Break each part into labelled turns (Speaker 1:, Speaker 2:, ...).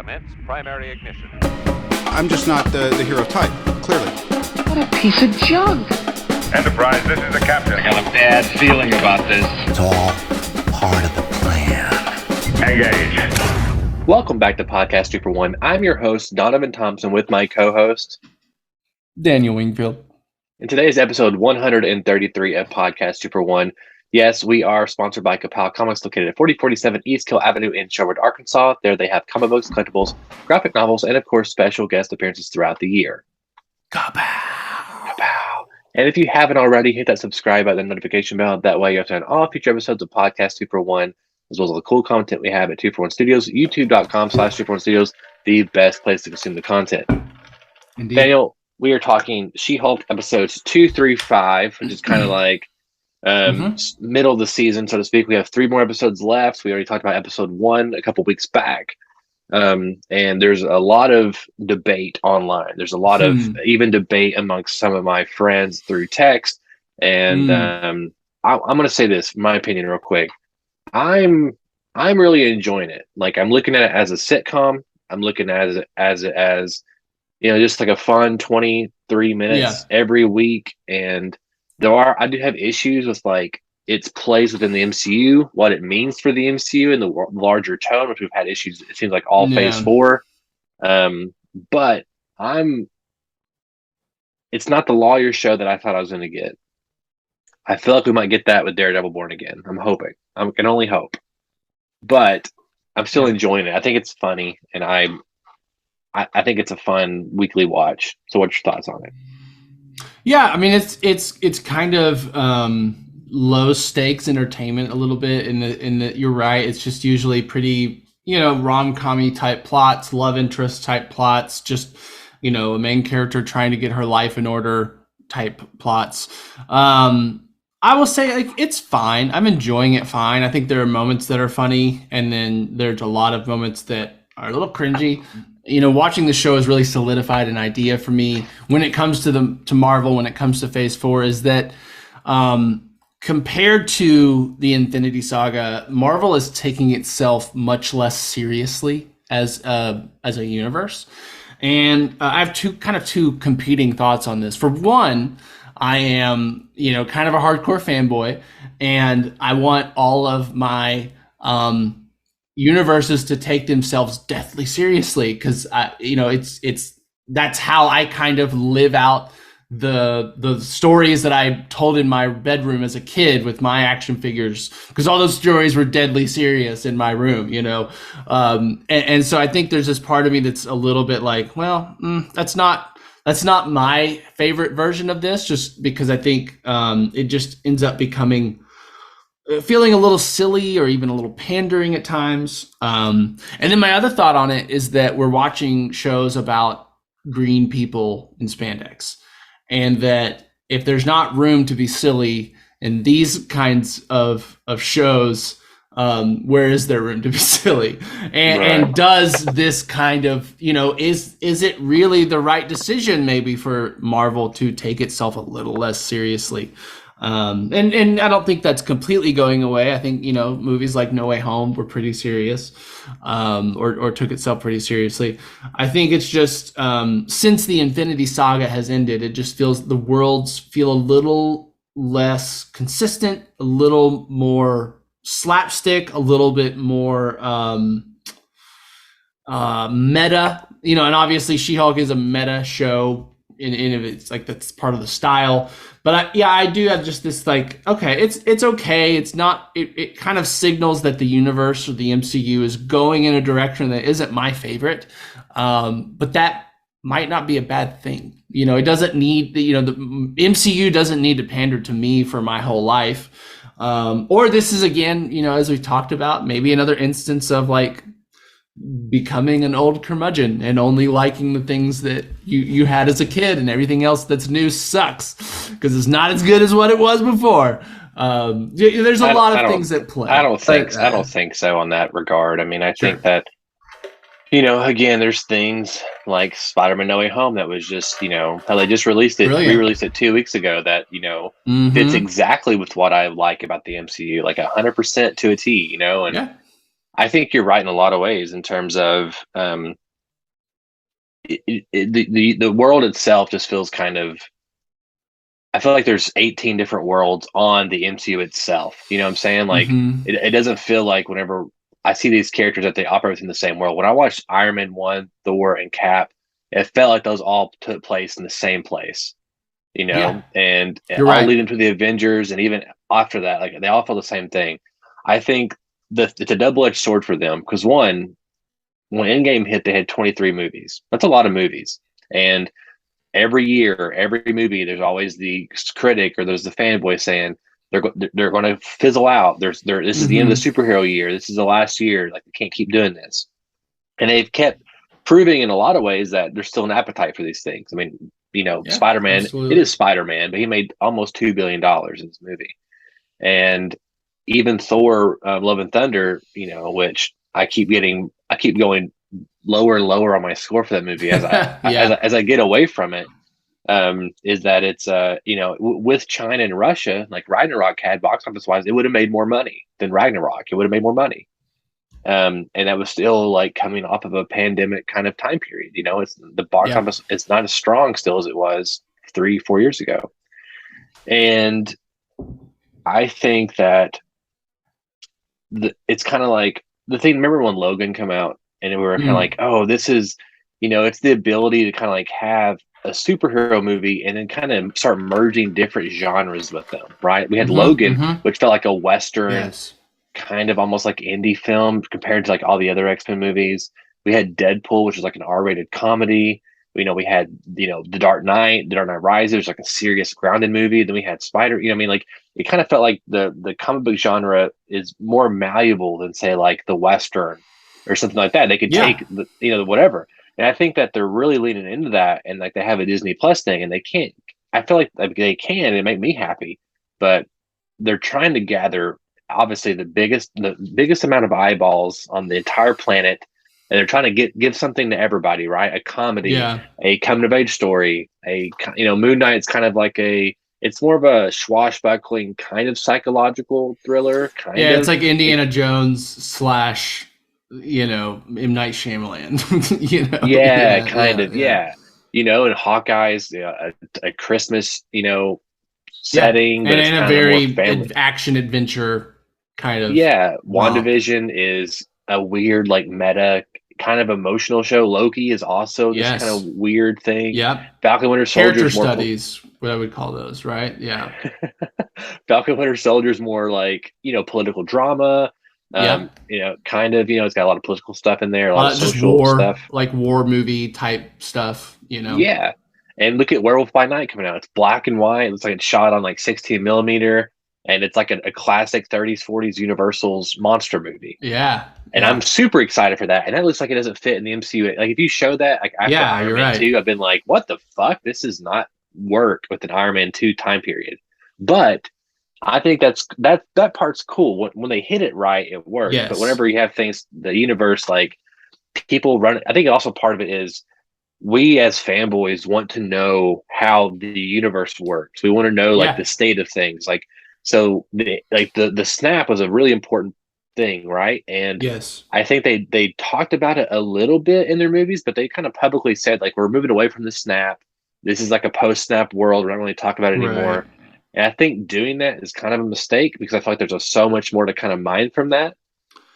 Speaker 1: Commence primary ignition.
Speaker 2: I'm just not the hero type, clearly.
Speaker 3: What a piece of junk.
Speaker 1: Enterprise, this is the captain.
Speaker 4: I got a bad feeling about this.
Speaker 5: It's all part of the plan.
Speaker 1: Engage.
Speaker 6: Welcome back to Podcast 2 for 1. I'm your host, Donovan Thompson, with my co-host,
Speaker 7: Daniel Wingfield.
Speaker 6: and today is episode 133 of Podcast 2 for 1. Yes, we are sponsored by Kapow Comics, located at 4047 East Kill Avenue in Sherwood, Arkansas. There they have comic books, collectibles, graphic novels, and of course, special guest appearances throughout the year. Kapow! And if you haven't already, hit that subscribe button and notification bell. That way you have to on all future episodes of Podcast 2 for 1, as well as all the cool content we have at 2 for 1 Studios, youtube.com/2 for 1 Studios, the best place to consume the content.
Speaker 7: Indeed.
Speaker 6: Daniel, we are talking She-Hulk episodes 2 through 5, which is kind of like middle of the season, so to speak. We have 3 more episodes left. We already talked about episode 1 a couple weeks back. And there's a lot of debate online. There's a lot of even debate amongst some of my friends through text. And I'm going to say this, my opinion, real quick. I'm really enjoying it. Like, I'm looking at it as a sitcom. I'm looking at it as you know, just like a fun 23 minutes every week. And I do have issues with like its place within the MCU, what it means for the MCU and the larger tone, which we've had issues. It seems like all phase 4. But it's not the lawyer show that I thought I was going to get. I feel like we might get that with Daredevil Born Again. I'm hoping. I can only hope. But I'm still enjoying it. I think it's funny, and I think it's a fun weekly watch. So what's your thoughts on it?
Speaker 7: Yeah, I mean it's kind of low stakes entertainment a little bit in the you're right. It's just usually pretty, rom-com-y type plots, love interest type plots, just, a main character trying to get her life in order type plots. I will say, like, it's fine. I'm enjoying it fine. I think there are moments that are funny, and then there's a lot of moments that are a little cringy. Watching the show has really solidified an idea for me when it comes to Marvel, when it comes to Phase 4, is that compared to the Infinity Saga, Marvel is taking itself much less seriously as a universe. And I have two competing thoughts on this. For one, I am, kind of a hardcore fanboy, and I want all of my universes to take themselves deathly seriously, because that's how I kind of live out the stories that I told in my bedroom as a kid with my action figures, because all those stories were deadly serious in my room, and so I think there's this part of me that's a little bit like, well, that's not my favorite version of this, just because I think it just ends up feeling a little silly or even a little pandering at times. And then my other thought on it is that we're watching shows about green people in spandex, and that if there's not room to be silly in these kinds of shows, where is there room to be silly? And does this kind of, is it really the right decision maybe for Marvel to take itself a little less seriously? And I don't think that's completely going away. I think, movies like No Way Home were pretty serious, or took itself pretty seriously. I think it's just, since the Infinity Saga has ended, it just feels the worlds feel a little less consistent, a little more slapstick, a little bit more meta, and obviously She-Hulk is a meta show in it's like, that's part of the style. But I do have just this, like, okay, it's okay. It's not, it kind of signals that the universe or the MCU is going in a direction that isn't my favorite. But that might not be a bad thing. It doesn't need, the MCU doesn't need to pander to me for my whole life. Or this is, again, as we talked about, maybe another instance of like becoming an old curmudgeon and only liking the things that you had as a kid, and everything else that's new sucks because it's not as good as what it was before. There's a lot of things that play.
Speaker 6: I don't think so on that regard. I mean, I think that, again, there's things like Spider-Man No Way Home that was just, how they just released it, re-released it 2 weeks ago, that, fits exactly with what I like about the MCU, like 100% to a T, and I think you're right in a lot of ways in terms of the world itself just feels kind of. I feel like there's 18 different worlds on the MCU itself. You know what I'm saying? Like it doesn't feel like whenever I see these characters that they operate within the same world. When I watched Iron Man 1, Thor, and Cap, it felt like those all took place in the same place. You know,
Speaker 7: Yeah.
Speaker 6: and
Speaker 7: You're
Speaker 6: all
Speaker 7: right.
Speaker 6: leading to the Avengers, and even after that, like they all feel the same thing. I think it's a double-edged sword for them because one, when Endgame hit, they had 23 movies. That's a lot of movies, and every year, every movie, there's always the critic or there's the fanboy saying they're going to fizzle out. This is the end of the superhero year. This is the last year. Like they can't keep doing this, and they've kept proving in a lot of ways that there's still an appetite for these things. I mean, you know,
Speaker 7: Yeah,
Speaker 6: Spider-Man,
Speaker 7: absolutely.
Speaker 6: it is Spider-Man, but he made almost $2 billion in this movie, and even Thor, Love and Thunder, you know, which I keep going lower and lower on my score for that movie as as I get away from it. Is that it's you know, with China and Russia, like Ragnarok had box office wise, it would have made more money than Ragnarok. It would have made more money. And that was still like coming off of a pandemic kind of time period. You know, it's the box office. It's not as strong still as it was 3-4 years ago. And I think that it's kind of like the thing. Remember when Logan came out and we were kind of like, oh, this is, you know, it's the ability to kind of like have a superhero movie and then kind of start merging different genres with them, right? We had Logan, which felt like a Western, kind of almost like indie film compared to like all the other X-Men movies. We had Deadpool, which is like an R-rated comedy. You know, we had, you know, The Dark Knight Rises, which is like a serious grounded movie. Then we had Spider, you know, I mean, like it kind of felt like the comic book genre is more malleable than say like the Western or something like that. They could take the, you know, whatever. And I think that they're really leaning into that, and like they have a Disney Plus thing, and they can't. I feel like they can, and make me happy, but they're trying to gather obviously the biggest amount of eyeballs on the entire planet, and they're trying to give something to everybody, right? A comedy, a coming of age story, you know, Moon Knight's kind of like it's more of a swashbuckling kind of psychological thriller.
Speaker 7: It's like Indiana Jones / you know, M. Night Shyamalan. You know,
Speaker 6: kind of. You know, and Hawkeye's a Christmas, you know, setting, but
Speaker 7: and a very action adventure kind of.
Speaker 6: WandaVision is a weird, like meta kind of emotional show. Loki is also this kind of weird thing. Falcon Winter Soldier
Speaker 7: character studies, what I would call those, right?
Speaker 6: Falcon Winter Soldier is more like, you know, political drama. You know, kind of, you know, it's got a lot of political stuff in there, a lot of social stuff,
Speaker 7: like war movie type stuff, you know.
Speaker 6: And look at Werewolf by Night coming out. It's black and white. It looks like it's shot on like 16 millimeter, and it's like a classic 30s 40s Universal's monster movie. And I'm super excited for that. And that looks like it doesn't fit in the MCU. Like if you show that, like after Iron Man 2, I've been like, what the fuck? This does not work with an Iron Man 2 time period. But I think that part's cool. When they hit it right, it works. But whenever you have things, the universe, like people run, I think also part of it is we as fanboys want to know how the universe works. We want to know like the state of things. Like, so the snap was a really important thing, right? And I think they talked about it a little bit in their movies, but they kind of publicly said like, we're moving away from the snap. This is like a post-snap world. We're not really talking about it anymore. And I think doing that is kind of a mistake because I feel like there's so much more to kind of mine from that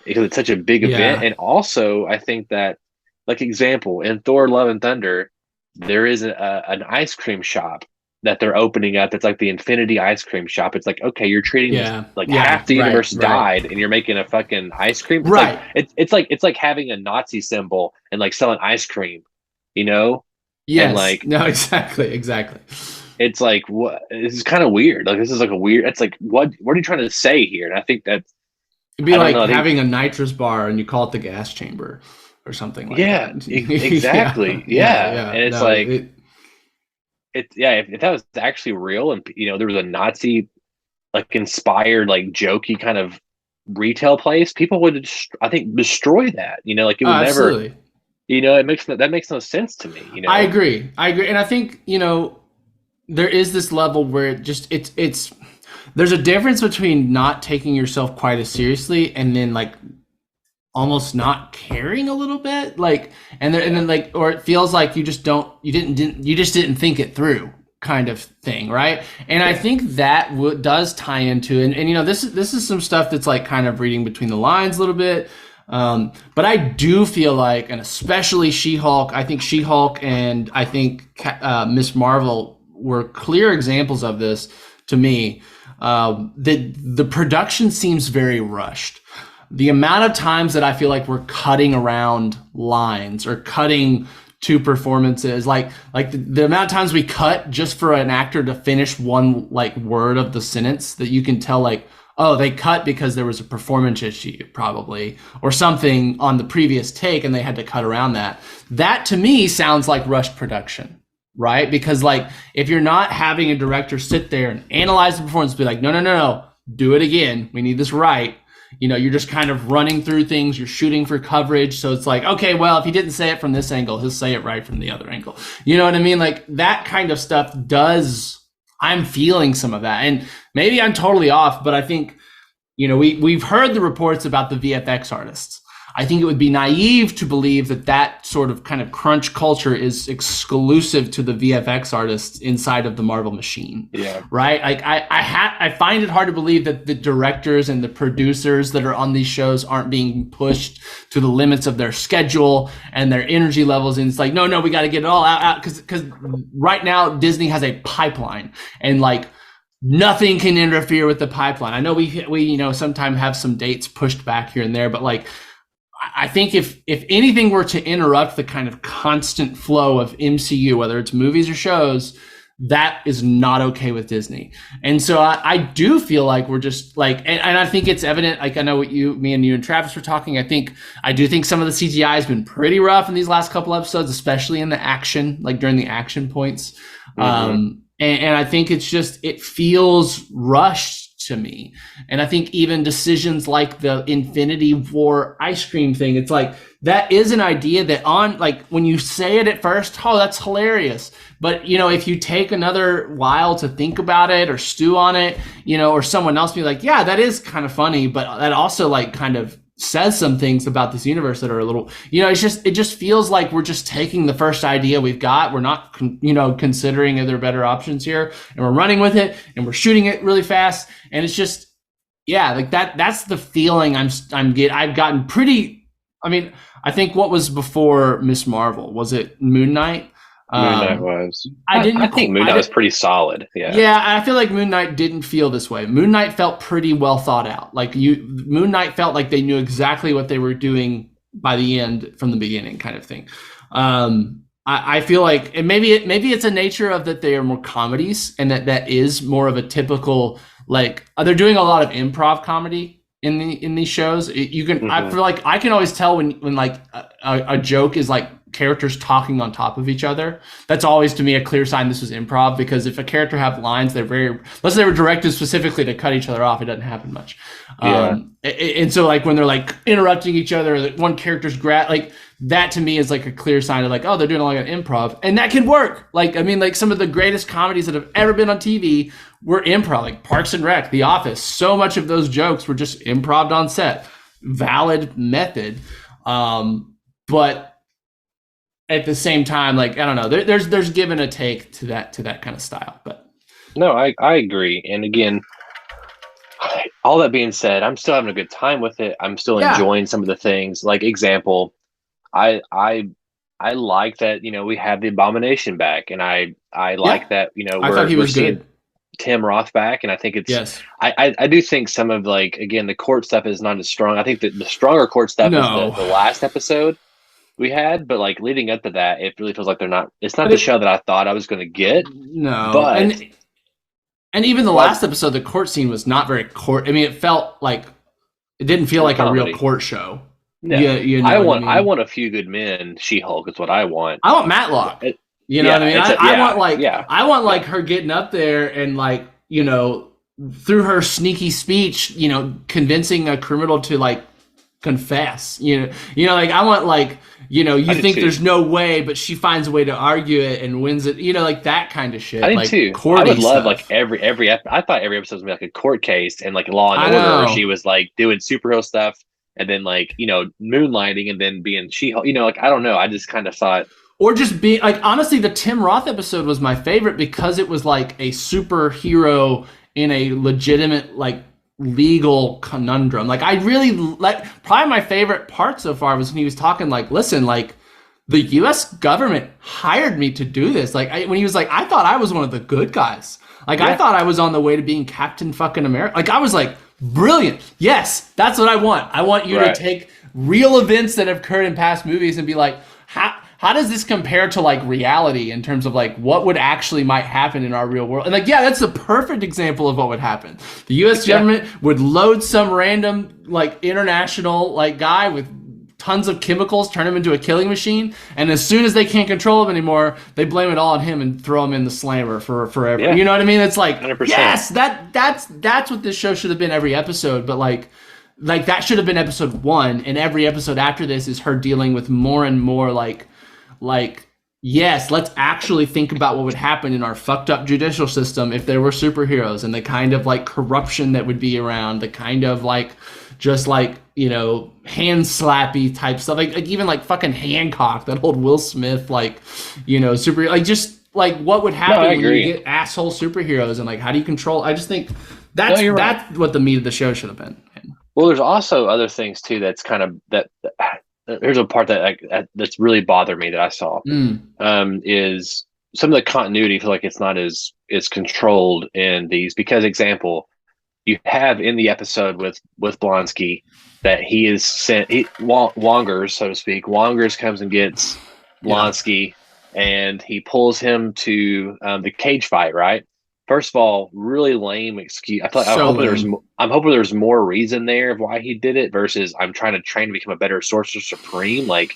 Speaker 6: because it's such a big event. And also, I think that, like example, in Thor: Love and Thunder, there is an ice cream shop that they're opening up. It's like the Infinity ice cream shop. It's like, okay, you're treating this like half the universe died, and you're making a fucking ice cream. It's like having a Nazi symbol and like selling ice cream, you know?
Speaker 7: And like no, exactly.
Speaker 6: It's like, what? This is kind of weird. Like this is like a weird. It's like, what are you trying to say here? And I think that's
Speaker 7: it'd be like having a nitrous bar and you call it the gas chamber or something like that.
Speaker 6: Exactly. And it's if that was actually real, and you know there was a Nazi like inspired like jokey kind of retail place, people would I think destroy that. You know, like it would never. You know, that makes no sense to me. You know,
Speaker 7: I agree, and I think you know. There is this level where it's there's a difference between not taking yourself quite as seriously and then like almost not caring a little bit, like, and then like, or it feels like you just didn't think it through, kind of thing, right? And I think that does tie into, and you know, this is some stuff that's like kind of reading between the lines a little bit. But I do feel like, and especially She-Hulk, I think She-Hulk and I think Miss Marvel were clear examples of this to me. The production seems very rushed. The amount of times that I feel like we're cutting around lines or cutting to performances, like the amount of times we cut just for an actor to finish one like word of the sentence, that you can tell like, oh, they cut because there was a performance issue probably or something on the previous take and they had to cut around that. That to me sounds like rushed production, right? Because like if you're not having a director sit there and analyze the performance, be like, no, do it again. We need this right. You know, you're just kind of running through things. You're shooting for coverage. So it's like, okay, well, if he didn't say it from this angle, he'll say it right from the other angle. You know what I mean? Like that kind of stuff I'm feeling some of that. And maybe I'm totally off, but I think, you know, we've heard the reports about the VFX artists. I think it would be naive to believe that sort of kind of crunch culture is exclusive to the VFX artists inside of the Marvel machine. Yeah. Right? Like I find it hard to believe that the directors and the producers that are on these shows aren't being pushed to the limits of their schedule and their energy levels. And it's like, no, we got to get it all out. Because right now Disney has a pipeline and like nothing can interfere with the pipeline. I know we you know, sometimes have some dates pushed back here and there, but like, I think if anything were to interrupt the kind of constant flow of MCU, whether it's movies or shows, that is not okay with Disney. And so I do feel like we're just like, and I think it's evident, like I know what me and Travis were talking. I do think some of the CGI has been pretty rough in these last couple episodes, especially in the action, like during the action points. Mm-hmm. And I think it feels rushed to me. And I think even decisions like the Infinity War ice cream thing, it's like, that is an idea that on, like, when you say it at first, oh, that's hilarious. But, you know, if you take another while to think about it or stew on it, you know, or someone else be like, yeah, that is kind of funny, but that also like kind of says some things about this universe that are a little, you know, it just feels like we're just taking the first idea we've got. We're not, you know, considering are there better options here, and we're running with it and we're shooting it really fast. And it's just, yeah, like that's the feeling I've gotten pretty, I mean, I think what was before Miss Marvel, was it Moon Knight?
Speaker 6: Moon Knight was. I think Moon Knight was pretty solid. Yeah. Yeah,
Speaker 7: I feel like Moon Knight didn't feel this way. Moon Knight felt pretty well thought out. Like Moon Knight felt like they knew exactly what they were doing by the end from the beginning, kind of thing. I feel like, and maybe it's a nature of that they are more comedies, and that is more of a typical, like they're doing a lot of improv comedy in these shows. You can, I feel like I can always tell when like a joke is like characters talking on top of each other. That's always to me a clear sign this was improv, because if a character have lines, unless they were directed specifically to cut each other off, it doesn't happen much. Yeah. And so like when they're like interrupting each other, like one character's like that to me is like a clear sign of like, oh, they're doing a lot of improv, and that can work. Like, I mean, like some of the greatest comedies that have ever been on TV were improv, like Parks and Rec, The Office. So much of those jokes were just improv on set. Valid method. But at the same time, like, I don't know, there's give and a take to that kind of style. But
Speaker 6: no, I agree. And again, all that being said, I'm still having a good time with it. I'm still enjoying some of the things. Like example, I like that, you know, we have the Abomination back, and I like that, you know, we're seeing good. Tim Roth back, and I think it's I do think some of, like, again, the court stuff is not as strong. I think that the stronger court stuff is the last episode we had, but like leading up to that, it really feels like it's not the show that I thought I was going to get. No, but
Speaker 7: and even the last episode, the court scene was not very court. I mean, it felt like it didn't feel like comedy. A real court show. No. You know
Speaker 6: I want A Few Good Men. She-Hulk is what I want.
Speaker 7: I want Matlock. You know what I mean? I want like her getting up there and like, you know, through her sneaky speech, you know, convincing a criminal to like confess. You know, like I want like, you know, you think there's no way, but she finds a way to argue it and wins it. You know, like that kind of shit.
Speaker 6: I did
Speaker 7: like,
Speaker 6: too. I would love like every I thought every episode was gonna be like a court case and like Law and Order, where she was like doing superhero stuff. and then like moonlighting and then being She-Hulk. Like I don't know. I just kind of thought,
Speaker 7: or just being like, honestly, the Tim Roth episode was my favorite because it was like a superhero in a legitimate like legal conundrum. Like I really like, probably my favorite part so far was when he was talking like, listen, like the U.S. government hired me to do this. Like when he was like, I thought I was one of the good guys. Like I thought I was on the way to being Captain fucking America. Like I was like, brilliant. Yes, that's what I want. I want you to take real events that have occurred in past movies and be like, how does this compare to like reality in terms of like what would actually might happen in our real world? And like, yeah, that's the perfect example of what would happen. The U.S. government would load some random like international like guy with tons of chemicals, turn him into a killing machine, and as soon as they can't control him anymore, they blame it all on him and throw him in the slammer for forever. Yeah. You know what I mean? It's like, 100%. Yes, that's what this show should have been every episode, but like that should have been episode 1, and every episode after this is her dealing with more and more like yes, let's actually think about what would happen in our fucked up judicial system if there were superheroes, and the kind of like corruption that would be around, the kind of like just like, hand slappy type stuff, like even like fucking Hancock, that old Will Smith, like, super, like just like what would happen when you get asshole superheroes, and like how do you control? I just think that's what the meat of the show should have been.
Speaker 6: Well, there's also other things too. That's kind of that. Here's a part that's really bothered me that I saw is some of the continuity. I feel like it's not as controlled in these, because example, you have in the episode with Blonsky that he is sent Wongers, so to speak. Wongers comes and gets Blonsky, and he pulls him to the cage fight. Right. First of all, really lame excuse. I'm hoping there's more reason there of why he did it versus I'm trying to train to become a better Sorcerer Supreme. Like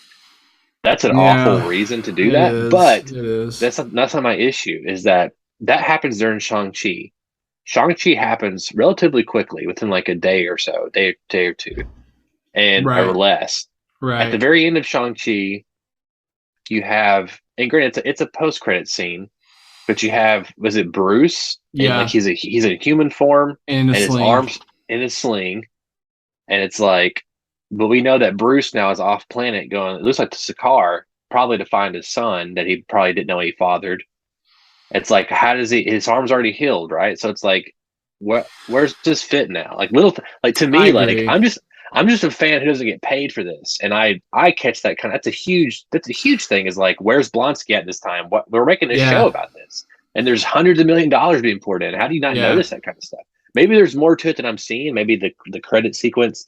Speaker 6: that's an awful reason to do that. But that's not my issue. Is that happens during Shang-Chi. Shang-Chi happens relatively quickly, within like a day or so, day or two, and or less. Right. At the very end of Shang-Chi, you have, and granted, it's a post-credit scene, but you have, was it Bruce? Yeah. And like he's a human form, and his arms in a sling, and it's like, but we know that Bruce now is off planet going, it looks like to Sakaar, probably to find his son that he probably didn't know he fathered. It's like, how does his arm's already healed, right? So it's like, where's this fit now? Like to me, like I'm just a fan who doesn't get paid for this, and I catch that kind of, that's a huge thing. Is like, where's Blonsky at this time? What we're making a show about this, and there's hundreds of $1 million being poured in. How do you not notice that kind of stuff? Maybe there's more to it than I'm seeing. Maybe the credit sequence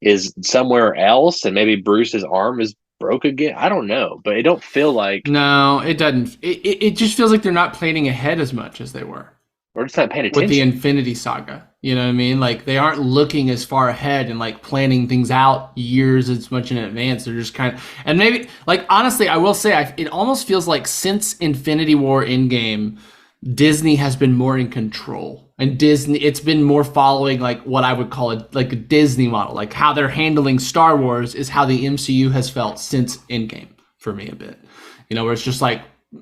Speaker 6: is somewhere else, and maybe Bruce's arm is broke again. I don't know, but it don't feel like.
Speaker 7: No, it doesn't. It just feels like they're not planning ahead as much as they were.
Speaker 6: Or just not paying attention.
Speaker 7: With the Infinity Saga. You know what I mean? Like they aren't looking as far ahead and like planning things out years as much in advance. They're just kind of, and maybe like, honestly, I will say it almost feels like since Infinity War Endgame, Disney has been more in control. And it's been more following like what I would call it like a Disney model. Like how they're handling Star Wars is how the MCU has felt since Endgame for me a bit. Where it's just like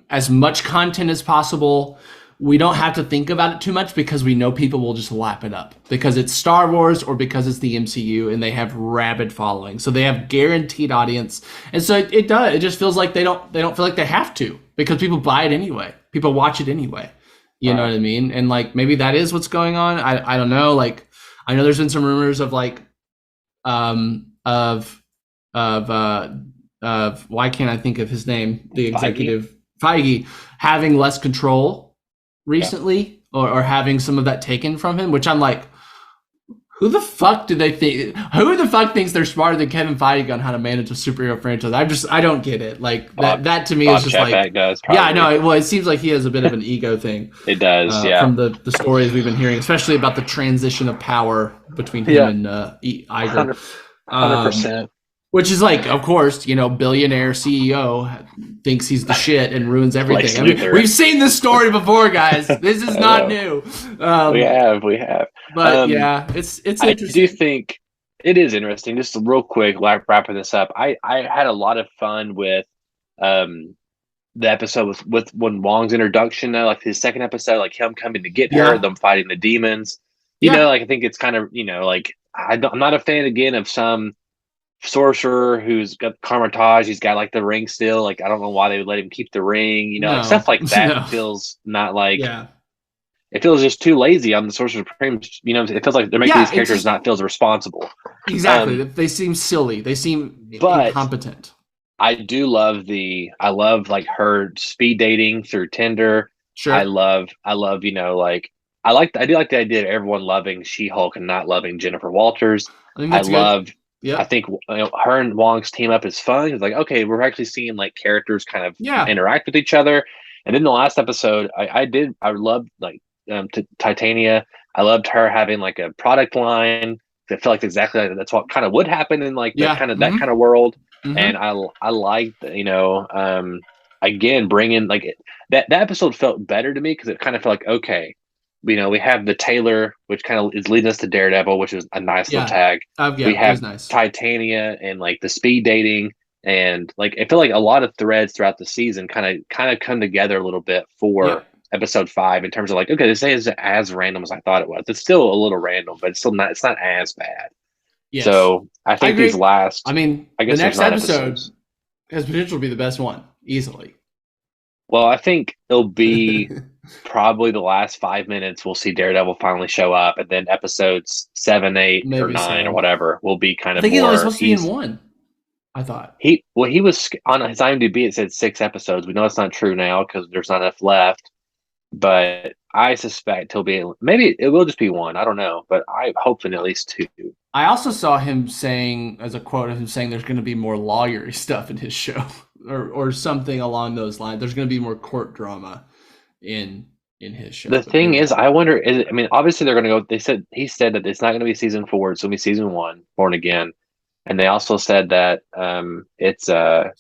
Speaker 7: as much content as possible. We don't have to think about it too much because we know people will just lap it up because it's Star Wars or because it's the MCU and they have rabid following. So they have guaranteed audience. And so it does. It just feels like they don't feel like they have to because people buy it anyway. People watch it anyway. You know what I mean? And like maybe that is what's going on. I don't know. Like I know there's been some rumors of like of why can't I think of his name? The executive Feige having less control recently or having some of that taken from him, which I'm like, who the fuck thinks they're smarter than Kevin Feige on how to manage a superhero franchise? I don't get it. Like that to me is just like, does, yeah, I know. Well, it seems like he has a bit of an ego thing.
Speaker 6: It does,
Speaker 7: from the stories we've been hearing, especially about the transition of power between him and Iger.
Speaker 6: 100%.
Speaker 7: Which is like, of course, billionaire CEO thinks he's the shit and ruins everything. I mean, we've seen this story before, guys. This is not new.
Speaker 6: We have.
Speaker 7: But it's interesting.
Speaker 6: I do think it is interesting. Just real quick, wrapping this up. I had a lot of fun with the episode with when Wong's introduction, like his second episode, like him coming to get her, them fighting the demons. Like I think it's kind of like I'm not a fan again of some sorcerer who's got Carmitage. He's got like the ring still. Like I don't know why they would let him keep the ring. You know, like
Speaker 7: No.
Speaker 6: stuff like that
Speaker 7: No.
Speaker 6: feels not like.
Speaker 7: Yeah.
Speaker 6: It feels just too lazy on the Sorcerer Supreme. You know, it feels like they're making these characters not feels responsible.
Speaker 7: Exactly. They seem silly. They seem incompetent.
Speaker 6: I love like her speed dating through Tinder.
Speaker 7: Sure.
Speaker 6: I love, you know, like I do like the idea of everyone loving She-Hulk and not loving Jennifer Walters.
Speaker 7: I think that's good.
Speaker 6: I think her and Wong's team up is fun. It's like, okay, we're actually seeing like characters kind of interact with each other. And then the last episode, I loved like Titania. I loved her having like a product line. I feel like exactly that's what kind of would happen in like that kind of world. Mm-hmm. And I liked, you know, again, bringing like that episode felt better to me because it kind of felt like, okay, you know, we have the Taylor, which kind of is leading us to Daredevil, which is a nice little tag. We have Titania and like the speed dating, and like I feel like a lot of threads throughout the season kind of come together a little bit for episode 5 in terms of like, okay, this is as random as I thought it was. It's still a little random, but it's not as bad. Yes. So I think these last,
Speaker 7: I guess the next episode has potential to be the best one easily.
Speaker 6: Well, I think it'll be probably the last 5 minutes. We'll see Daredevil finally show up, and then episodes 7, 8, or 9 or whatever will be kind of. I think
Speaker 7: he's only supposed to be in one. I thought
Speaker 6: he was on his IMDb. It said 6 episodes. We know it's not true now because there's not enough left. But I suspect maybe it will just be 1. I don't know, but I'm hoping at least 2.
Speaker 7: I also saw him saying, as a quote of him saying, there's going to be more lawyery stuff in his show, or something along those lines. There's going to be more court drama in his show.
Speaker 6: The thing is, I wonder. Obviously they're going to go. He said that it's not going to be season 4. It's going to be season 1, Born Again. And they also said that it's the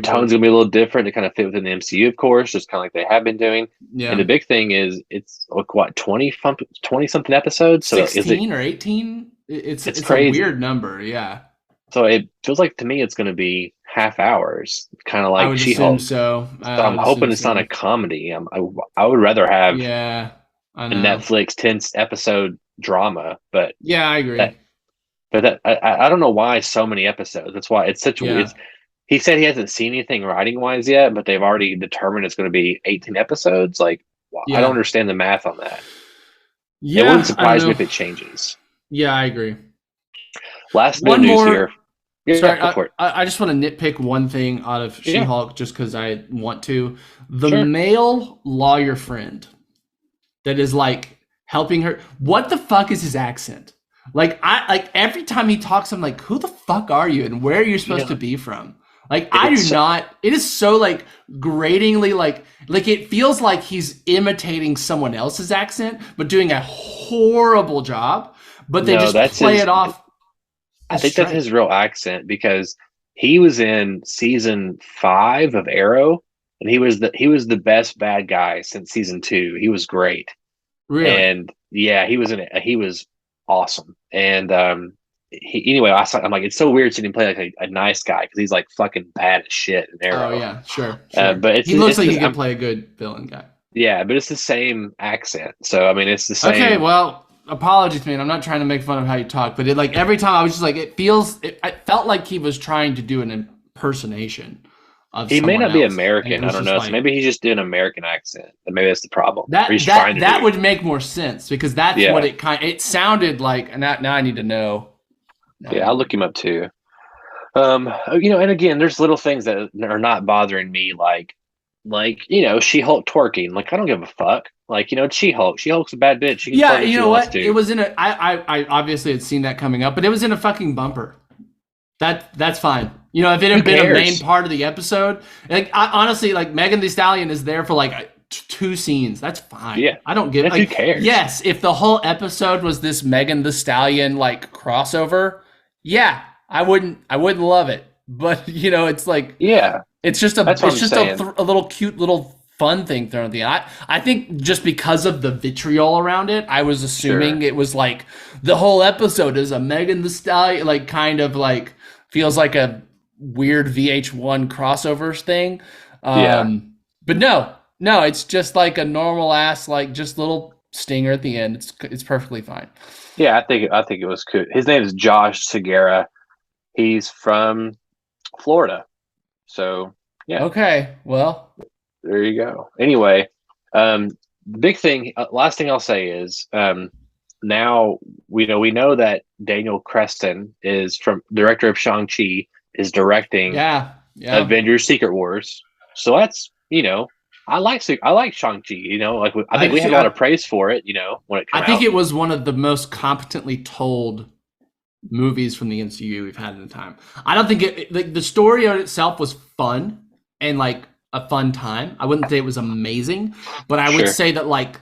Speaker 6: tone's gonna be a little different to kind of fit within the MCU, of course, just kind of like they have been doing. Yeah. And the big thing is it's like what 20 something episodes, so
Speaker 7: 16 or 18. It's
Speaker 6: crazy.
Speaker 7: A weird number, yeah.
Speaker 6: So it feels like to me it's going to be half hours, kind of like
Speaker 7: I would assume so.
Speaker 6: I'm hoping it's not a comedy. I would rather have
Speaker 7: a
Speaker 6: Netflix 10 episode drama, but
Speaker 7: yeah, I agree.
Speaker 6: But I don't know why so many episodes. That's why it's such a. He said he hasn't seen anything writing wise yet, but they've already determined it's going to be 18 episodes. Like, I don't understand the math on that. Yeah, it wouldn't surprise me if it changes.
Speaker 7: Yeah, I agree.
Speaker 6: Last bit of news here.
Speaker 7: Sorry, go for it. I just want to nitpick one thing out of She-Hulk just because I want to. The male lawyer friend that is like helping her. What the fuck is his accent? Like every time he talks, I'm like, who the fuck are you and where are you supposed to be from? Like I do not. It is so like gratingly like it feels like he's imitating someone else's accent, but doing a horrible job. But they just play it off.
Speaker 6: I think that's his real accent because he was in season 5 of Arrow, and he was the best bad guy since season 2. He was great.
Speaker 7: Really?
Speaker 6: And yeah, he was in it. He was awesome. And I'm like, it's so weird seeing him play like a nice guy because he's like fucking bad as shit in Arrow.
Speaker 7: Oh yeah, sure.
Speaker 6: But
Speaker 7: he looks like he can play a good villain guy.
Speaker 6: Yeah, but it's the same accent. So I mean, it's the same.
Speaker 7: Okay, well, apologies, man. I'm not trying to make fun of how you talk, but it like every time I was just like, I felt like he was trying to do an impersonation.
Speaker 6: He may not be American. I don't know. So maybe he's just doing an American accent. And maybe that's the problem.
Speaker 7: That would make more sense because that's what it sounded like. And now I need to know.
Speaker 6: Yeah, I'll look him up too. And again, there's little things that are not bothering me, like She-Hulk twerking. Like I don't give a fuck. Like it's She-Hulk. She-Hulk's a bad bitch. She can
Speaker 7: you know what? It was in a. I obviously had seen that coming up, but it was in a fucking bumper. That's fine. If it had been a main part of the episode, like honestly, like Megan the Stallion is there for like 2 scenes. That's fine.
Speaker 6: Yeah,
Speaker 7: I don't give.
Speaker 6: Who cares?
Speaker 7: Yes, if the whole episode was this Megan the Stallion like crossover, yeah, I wouldn't love it. But it's like it's just a little cute little fun thing thrown at the end. I think just because of the vitriol around it, I was assuming it was like the whole episode is a Megan the Stallion, like kind of like feels like a weird VH1 crossovers thing. But no, it's just like a normal ass, like just little stinger at the end. It's perfectly fine.
Speaker 6: Yeah, I think it was cool. His name is Josh Segura. He's from Florida. So, yeah.
Speaker 7: Okay, well,
Speaker 6: There you go. Anyway, big thing. Last thing I'll say is now we know that Daniel Creston is from director of Shang-Chi is directing
Speaker 7: yeah.
Speaker 6: Avengers: Secret Wars. So that's I like Shang-Chi. Like I think we had a lot of praise for it. When it came
Speaker 7: I think
Speaker 6: out.
Speaker 7: it was one of the most competently told movies from the MCU we've had in a time. I don't think the story itself was fun and like a fun time. I wouldn't say it was amazing, but I would
Speaker 6: Sure.
Speaker 7: say that like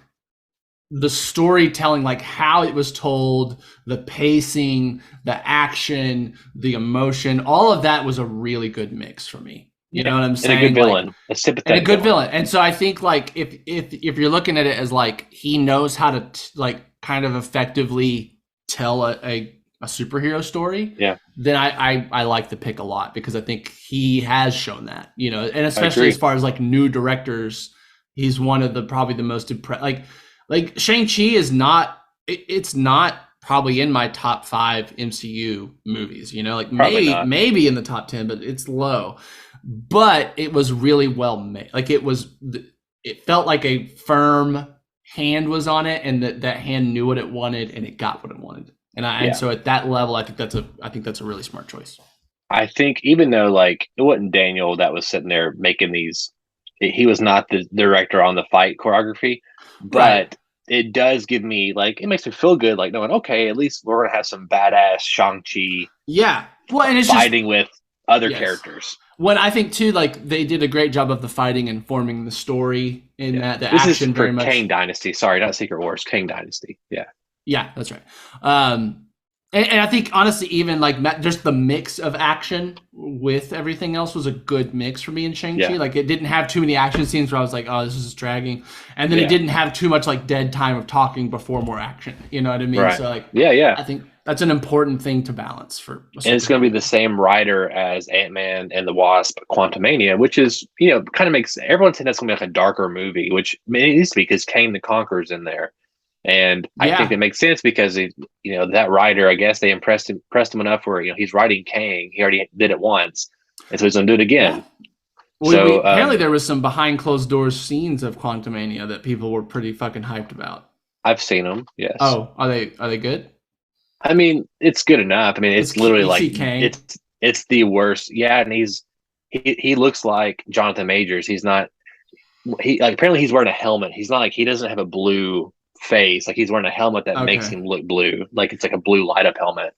Speaker 7: the storytelling, like how it was told, the pacing, the action, the emotion, all of that was a really good mix for me. You know what I'm saying?
Speaker 6: And a good villain,
Speaker 7: like,
Speaker 6: a sympathetic,
Speaker 7: and a good villain. And so I think like if you're looking at it as like he knows how to like kind of effectively tell a superhero story, then I like the pick a lot because I think he has shown that, and especially as far as like new directors, he's one of the probably the most like Shang-Chi is not it's not probably in my top 5 MCU movies, like maybe in the top 10, but it's low. But it was really well made. Like it felt like a firm hand was on it, and that hand knew what it wanted, and it got what it wanted. And so at that level, I think that's a really smart choice.
Speaker 6: I think even though like it wasn't Daniel that was sitting there making these, he was not the director on the fight choreography, but it does give me like it makes me feel good, like knowing okay, at least we're gonna have some badass Shang-Chi.
Speaker 7: Yeah, well, and it's
Speaker 6: fighting with other characters.
Speaker 7: When I think too, like they did a great job of the fighting and forming the story in that the
Speaker 6: this
Speaker 7: action
Speaker 6: is for
Speaker 7: very much.
Speaker 6: Kang Dynasty. Sorry, not Secret Wars. Kang Dynasty.
Speaker 7: Yeah, that's right. And I think honestly, even like just the mix of action with everything else was a good mix for me in Shang-Chi. Like it didn't have too many action scenes where I was like, oh, this is dragging, and then it didn't have too much like dead time of talking before more action. You know what I mean?
Speaker 6: Right.
Speaker 7: So like,
Speaker 6: I
Speaker 7: think that's an important thing to balance for.
Speaker 6: And it's going to be the same writer as Ant-Man and the Wasp: Quantumania, which is kind of makes everyone think that's going to be like a darker movie, which it needs to be because Kang the Conqueror's in there. And I think it makes sense because that writer, I guess they impressed him enough where he's writing Kang. He already did it once, and so he's going to do it again.
Speaker 7: Yeah. Well, apparently there was some behind closed doors scenes of Quantumania that people were pretty fucking hyped about.
Speaker 6: I've seen them. Yes.
Speaker 7: Oh, are they good?
Speaker 6: I mean, it's good enough. I mean, it's literally like
Speaker 7: Kang.
Speaker 6: it's the worst. Yeah, and he looks like Jonathan Majors. He's not. He like apparently he's wearing a helmet. He's not like he doesn't have a blue face, like he's wearing a helmet that makes him look blue, like it's like a blue light up helmet,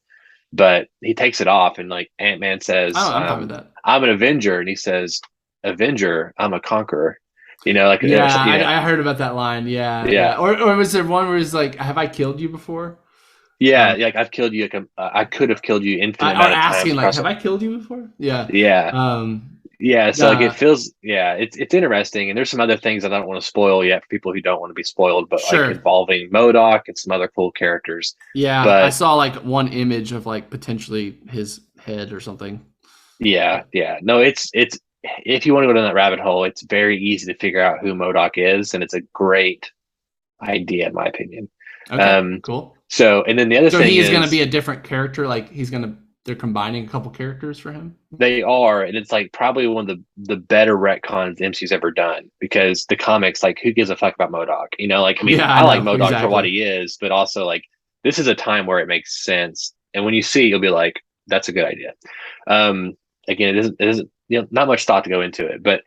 Speaker 6: but he takes it off and like Ant-Man says,
Speaker 7: I'm fine with that.
Speaker 6: I'm an Avenger, and he says, Avenger, I'm a conqueror, like
Speaker 7: I heard about that line. Or was there one where he's like, have I killed you before?
Speaker 6: Like I've killed you, like I could have killed you infinite amount of times.
Speaker 7: Asking like, have I killed you before?
Speaker 6: So like it feels it's interesting, and there's some other things that I don't want to spoil yet for people who don't want to be spoiled, but like involving MODOK and some other cool characters. But
Speaker 7: I saw like one image of like potentially his head or something.
Speaker 6: No, it's if you want to go down that rabbit hole, it's very easy to figure out who MODOK is, and it's a great idea in my opinion.
Speaker 7: Okay, cool.
Speaker 6: So and then the other thing
Speaker 7: he's
Speaker 6: is
Speaker 7: going to be a different character, like they're combining a couple characters for him.
Speaker 6: They are, and it's like probably one of the better retcons the MCU's ever done, because the comics, like who gives a fuck about MODOK? I like MODOK for what he is, but also like this is a time where it makes sense, and when you see, you'll be like, that's a good idea. Again, it isn't not much thought to go into it, but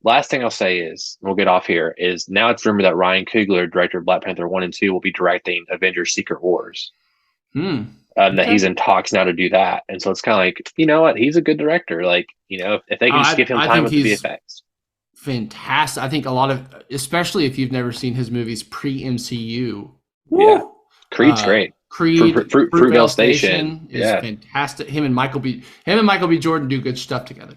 Speaker 6: last thing I'll say is, we'll get off here, is now it's rumored that Ryan Coogler, director of Black Panther 1 and 2, will be directing Avengers: Secret Wars. That he's in talks now to do that, and so it's kind of like, you know what, he's a good director. Like, if they can just give him time with the VFX,
Speaker 7: fantastic. I think a lot of, especially if you've never seen his movies pre-MCU.
Speaker 6: Creed's great.
Speaker 7: Creed,
Speaker 6: Fruitvale Station
Speaker 7: is fantastic. Him and Michael B. Jordan do good stuff together.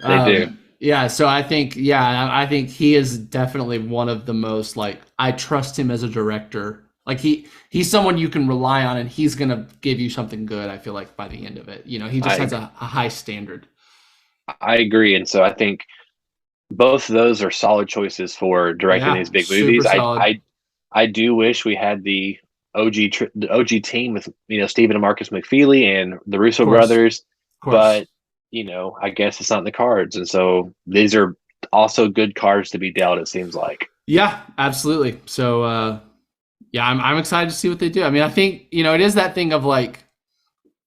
Speaker 6: They do.
Speaker 7: Yeah, so I think he is definitely one of the most, like, I trust him as a director. Like he's someone you can rely on, and he's gonna give you something good. I feel like by the end of it, he just has a high standard.
Speaker 6: I agree, and so I think both of those are solid choices for directing these big movies. I do wish we had the the OG team with Stephen and Marcus McFeely and the Russo
Speaker 7: Of course.
Speaker 6: brothers,
Speaker 7: Of course.
Speaker 6: but I guess it's not in the cards, and so these are also good cards to be dealt. It seems like.
Speaker 7: Yeah, absolutely. So I'm excited to see what they do. I mean, I think it is that thing of like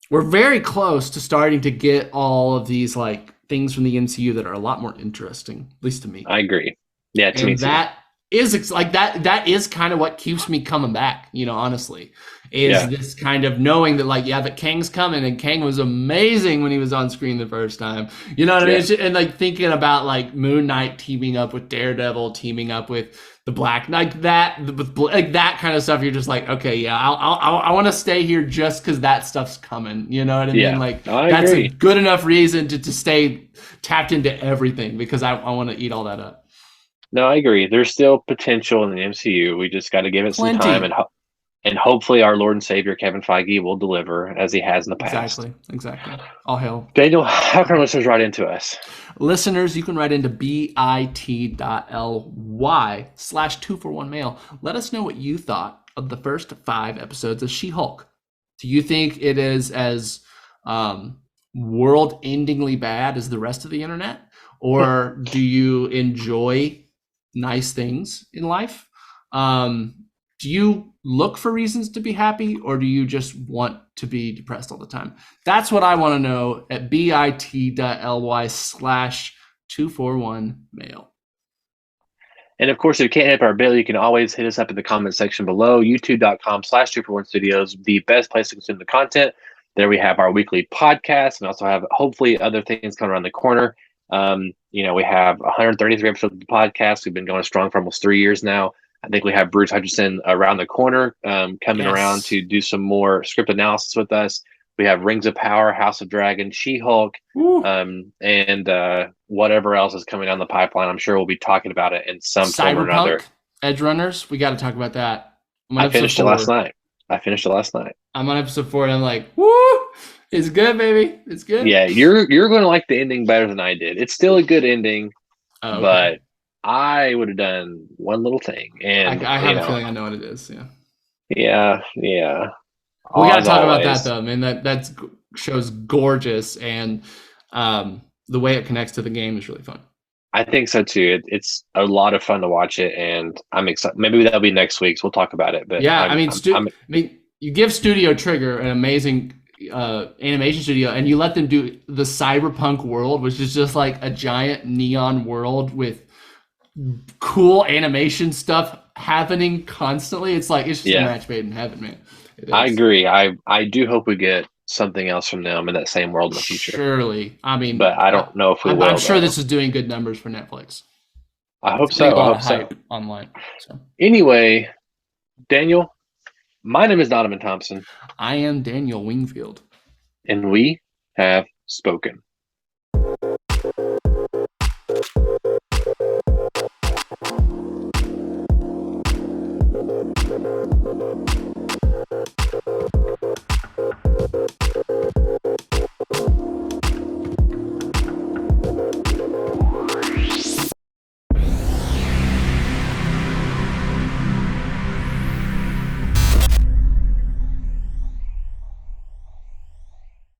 Speaker 7: we're very close to starting to get all of these like things from the MCU that are a lot more interesting, at least to me.
Speaker 6: I agree. Yeah, to me too.
Speaker 7: That is like that is kind of what keeps me coming back, honestly, is this kind of knowing that like, that Kang's coming, and Kang was amazing when he was on screen the first time. You know what I mean? And like thinking about like Moon Knight teaming up with Daredevil, teaming up with the Black Knight, that kind of stuff. You're just like, okay, I want to stay here just because that stuff's coming. You know what I mean? Like that's a good enough reason to stay tapped into everything, because I want to eat all that up.
Speaker 6: No, I agree. There's still potential in the MCU. We just got to give it some time, and hopefully our Lord and Savior Kevin Feige will deliver as he has in the past.
Speaker 7: Exactly. All hail.
Speaker 6: Daniel, how can listeners write into us?
Speaker 7: Listeners, you can write into bit.ly/241mail. Let us know what you thought of the first 5 episodes of She-Hulk. Do you think it is as world-endingly bad as the rest of the internet? Or do you enjoy nice things in life? Do you look for reasons to be happy, or do you just want to be depressed all the time? That's what I want to know at bit.ly/241mail. And
Speaker 6: of course, if you can't hit our bill, you can always hit us up in the comment section below, youtube.com/241studios, the best place to consume the content. There we have our weekly podcast, and also have hopefully other things coming around the corner. We have 133 episodes of the podcast. We've been going strong for almost 3 years now. I think we have Bruce Hutchinson around the corner, coming around to do some more script analysis with us. We have Rings of Power, House of Dragon, She-Hulk, and whatever else is coming down the pipeline. I'm sure we'll be talking about it in some form or another.
Speaker 7: Edge Runners, we got to talk about that.
Speaker 6: I finished it last night. I'm
Speaker 7: on episode 4, and I'm like, woo! It's good, baby. It's good.
Speaker 6: Yeah, you're going to like the ending better than I did. It's still a good ending, but I would have done one little thing. And
Speaker 7: I have a feeling I know what it is.
Speaker 6: Yeah.
Speaker 7: We got to talk about that, though. I mean, that show's gorgeous, and the way it connects to the game is really fun.
Speaker 6: I think so too. It's a lot of fun to watch it, and I'm excited. Maybe that'll be next week, so we'll talk about it. But
Speaker 7: you give Studio Trigger an amazing animation studio, and you let them do the cyberpunk world, which is just like a giant neon world with cool animation stuff happening constantly. It's just a match made in heaven, man.
Speaker 6: I agree. I do hope we get something else from them in that same world in the future.
Speaker 7: Surely. I mean,
Speaker 6: but I don't know if we will.
Speaker 7: I'm sure this is doing good numbers for Netflix.
Speaker 6: I hope so. I hope so.
Speaker 7: Online. So.
Speaker 6: Anyway, Daniel, my name is Donovan Thompson.
Speaker 7: I am Daniel Wingfield.
Speaker 6: And we have spoken.